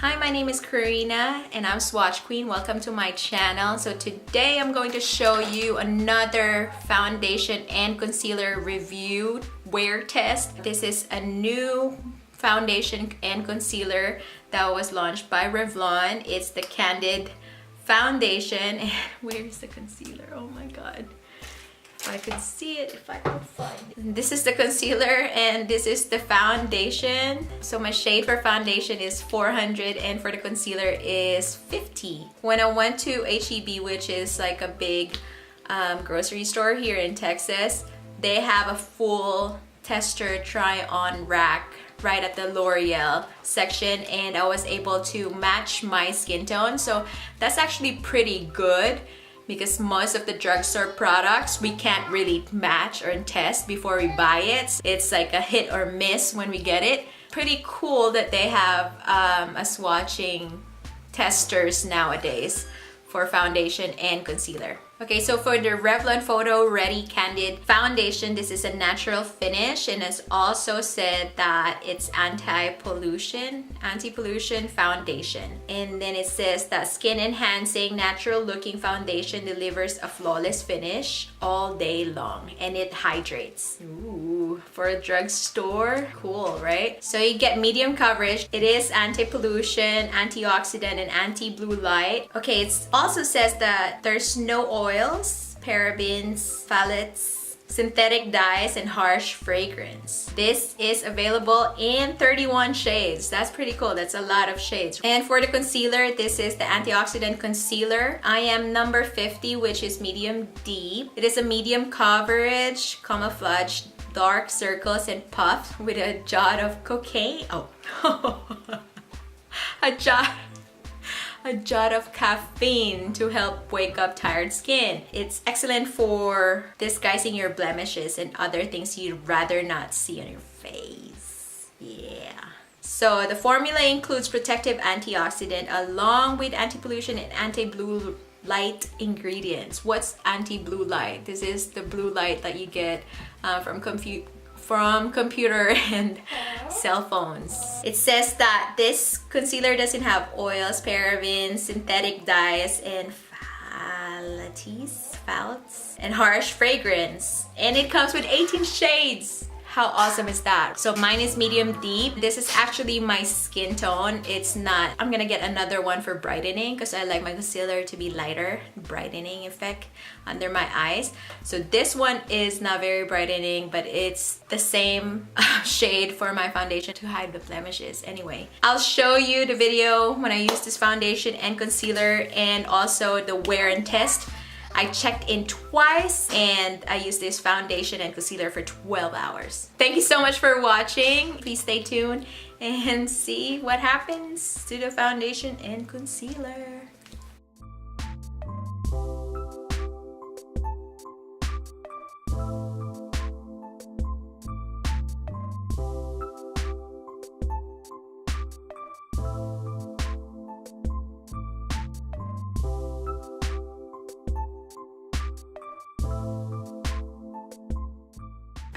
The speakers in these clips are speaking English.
Hi, my name is Karina and I'm Swatch Queen. Welcome to my channel. So today I'm going to show you another foundation and concealer review wear test. This is a new foundation and concealer that was launched by Revlon. It's the Candid Foundation. And where's the concealer? Oh my god. If I could see it, if I could find it. This is the concealer and this is the foundation. So my shade for foundation is 400 and for the concealer is 50. When I went to HEB, which is like a big grocery store here in Texas, they have a full tester try-on rack right at the Loreal section, and I was able to match my skin tone. So that's actually pretty good, because most of the drugstore products we can't really match or test before we buy it. It's like a hit or miss when we get it. Pretty cool that they have a swatching testers nowadays for foundation and concealer. Okay, so for the Revlon Photo Ready Candid Foundation, this is a natural finish, and it's also said that it's anti-pollution foundation. And then it says that skin enhancing, natural looking foundation delivers a flawless finish all day long, and it hydrates. Ooh, for a drugstore, cool, right? So you get medium coverage. It is anti-pollution, antioxidant, and anti-blue light. Okay, it also says that there's no oils, parabens, phthalates, synthetic dyes, and harsh fragrance. This is available in 31 shades. That's pretty cool. That's a lot of shades. And for the concealer, this is the antioxidant concealer. I am number 50, which is medium deep. It is a medium coverage, camouflage, dark circles, and puffs with a jot of cocaine. Oh, a jot of caffeine to help wake up tired skin. It's excellent for disguising your blemishes and other things you'd rather not see on your face. Yeah. So the formula includes protective antioxidant along with anti-pollution and anti-blue light ingredients. What's anti-blue light? This is the blue light that you get from computer and cell phones. It says that this concealer doesn't have oils, parabens, synthetic dyes, and phthalates, and harsh fragrance. And it comes with 18 shades. How awesome is that? So mine is medium deep. This is actually my skin tone. It's not, I'm gonna get another one for brightening because I like my concealer to be lighter, brightening effect under my eyes. So this one is not very brightening, but it's the same shade for my foundation to hide the blemishes. Anyway, I'll show you the video when I use this foundation and concealer, and also the wear and test. I checked in twice and I used this foundation and concealer for 12 hours. Thank you so much for watching. Please stay tuned and see what happens to the foundation and concealer.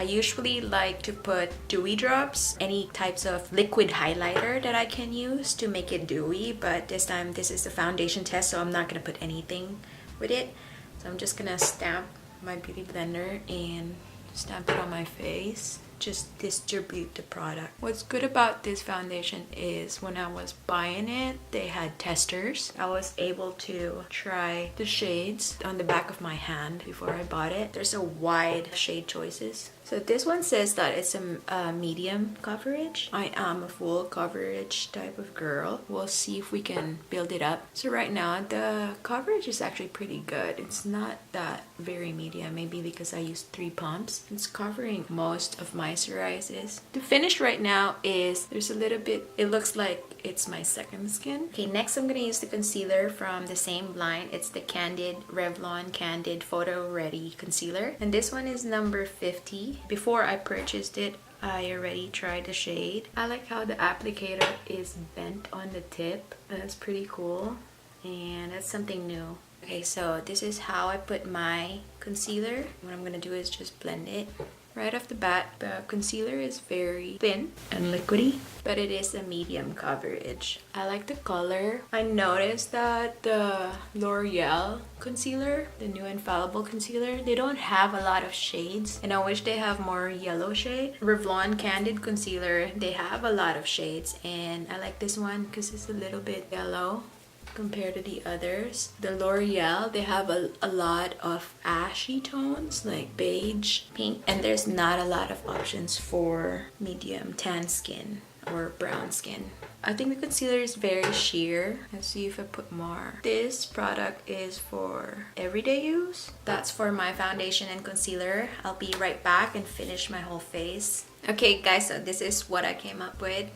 I usually like to put dewy drops, any types of liquid highlighter that I can use to make it dewy, but this time this is the foundation test, so I'm not gonna put anything with it. So I'm just gonna stamp my beauty blender and stamp it on my face. Just distribute the product. What's good about this foundation is when I was buying it, they had testers. I was able to try the shades on the back of my hand before I bought it. There's a wide shade choices. So this one says that it's a medium coverage. I am a full coverage type of girl. We'll see if we can build it up. So right now the coverage is actually pretty good. It's not that very medium, maybe because I used 3 pumps. It's covering most of my psoriasis. The finish right now is, there's a little bit, it looks like it's my second skin. Okay, next I'm gonna use the concealer from the same line. It's the Revlon Candid Photo Ready Concealer. And this one is number 50. Before I purchased it, I already tried the shade. I like how the applicator is bent on the tip. That's pretty cool. And that's something new. Okay, so this is how I put my concealer. What I'm gonna do is just blend it right off the bat, the concealer is very thin and liquidy, but it is a medium coverage. I like the color. I noticed that the L'Oreal concealer, the new Infallible concealer, they don't have a lot of shades, and I wish they have more yellow shade. Revlon Candid Concealer, they have a lot of shades, and I like this one because it's a little bit yellow compared to the others. The L'Oreal, they have a lot of ashy tones like beige, pink, and there's not a lot of options for medium tan skin or brown skin. I think the concealer is very sheer. Let's see if I put more. This product is for everyday use. That's for my foundation and concealer. I'll be right back and finish my whole face. Okay guys, so this is what I came up with.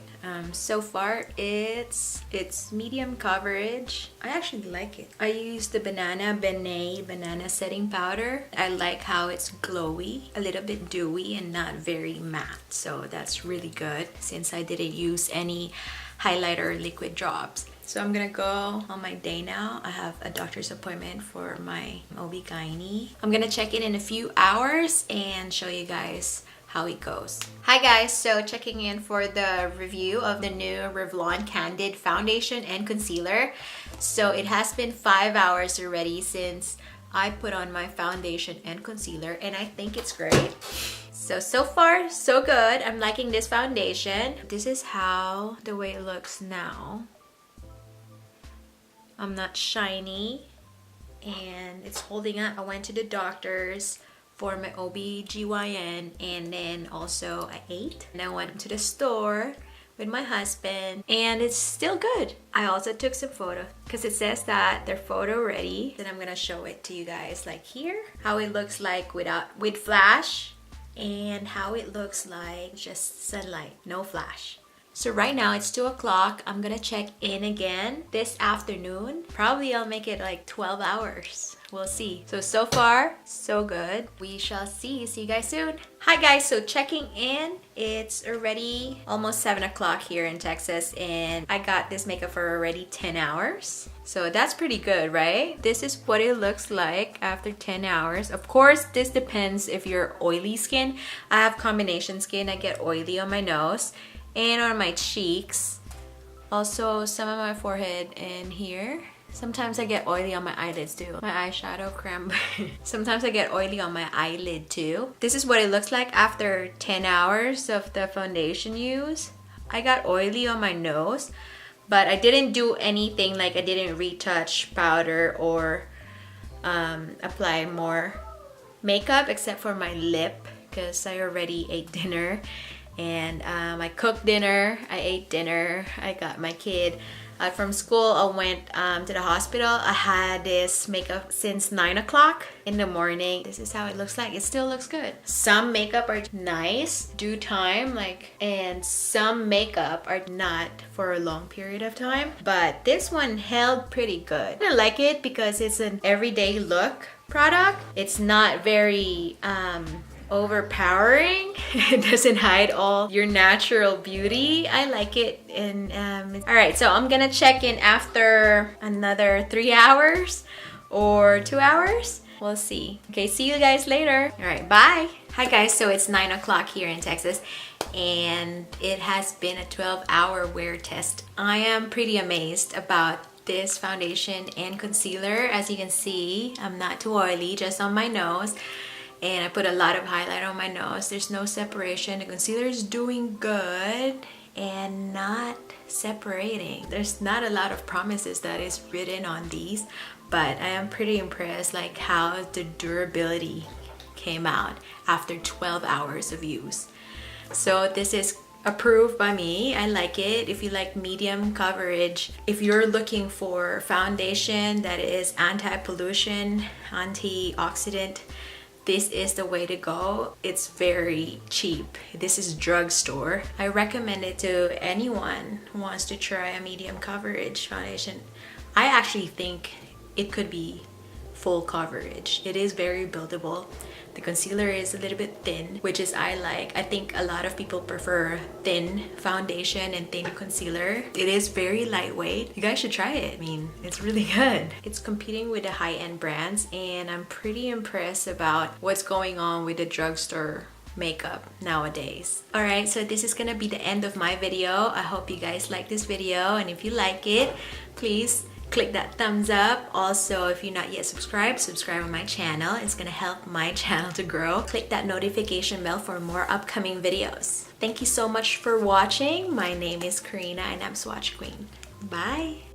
So far it's medium coverage. I actually like it. I used the banana setting powder. I like how it's glowy, a little bit dewy and not very matte, so that's really good since I didn't use any highlighter liquid drops. So I'm gonna go on my day now. I have a doctor's appointment for my OB-GYN. I'm gonna check in a few hours and show you guys how it goes. Hi guys, so checking in for the review of the new Revlon Candid Foundation and Concealer. So it has been 5 hours already since I put on my foundation and concealer, and I think it's great. So far, so good. I'm liking this foundation. This is how the way it looks now. I'm not shiny and it's holding up. I went to the doctor's for my OB-GYN, and then also I ate, and I went to the store with my husband, and it's still good. I also took some photos because it says that they're photo ready, and I'm gonna show it to you guys, like here how it looks like with flash and how it looks like just sunlight, no flash. So right now it's 2 o'clock. I'm gonna check in again this afternoon. Probably I'll make it like 12 hours. We'll see. So far, so good. We shall see. See you guys soon. Hi guys, so checking in. It's already almost 7 o'clock here in Texas, and I got this makeup for already 10 hours. So that's pretty good, right? This is what it looks like after 10 hours. Of course, this depends if you're oily skin. I have combination skin. I get oily on my nose and on my cheeks. Also some of my forehead and here. Sometimes I get oily on my eyelids too. My eyeshadow creme. Sometimes I get oily on my eyelid too. This is what it looks like after 10 hours of the foundation use. I got oily on my nose, but I didn't do anything, like I didn't retouch powder or apply more makeup except for my lip because I already ate dinner. And I cooked dinner, I ate dinner, I got my kid from school. I went to the hospital. I had this makeup since 9 o'clock in the morning. This is how it looks like. It still looks good. Some makeup are nice, due time, and some makeup are not for a long period of time. But this one held pretty good. I like it because it's an everyday look product. It's not very overpowering. It doesn't hide all your natural beauty. I like it. And all right, so I'm gonna check in after another 3 hours or 2 hours. We'll see. Okay, see you guys later. All right, bye. Hi guys, so it's 9 o'clock here in Texas, and it has been a 12-hour wear test. I am pretty amazed about this foundation and concealer. As you can see, I'm not too oily, just on my nose. And I put a lot of highlight on my nose. There's no separation. The concealer is doing good and not separating. There's not a lot of promises that is written on these, but I am pretty impressed like how the durability came out after 12 hours of use. So this is approved by me. I like it. If you like medium coverage, if you're looking for foundation that is anti-pollution, antioxidant, this is the way to go. It's very cheap. This is drugstore. I recommend it to anyone who wants to try a medium coverage foundation. I actually think it could be full coverage. It is very buildable. The concealer is a little bit thin, which is I like. I think a lot of people prefer thin foundation and thin concealer. It is very lightweight. You guys should try it. I mean, it's really good. It's competing with the high-end brands, and I'm pretty impressed about what's going on with the drugstore makeup nowadays. Alright, so this is gonna be the end of my video. I hope you guys like this video, and if you like it, please click that thumbs up. Also, if you're not yet subscribed, subscribe on my channel. It's gonna help my channel to grow. Click that notification bell for more upcoming videos. Thank you so much for watching. My name is Karina and I'm Swatch Queen. Bye!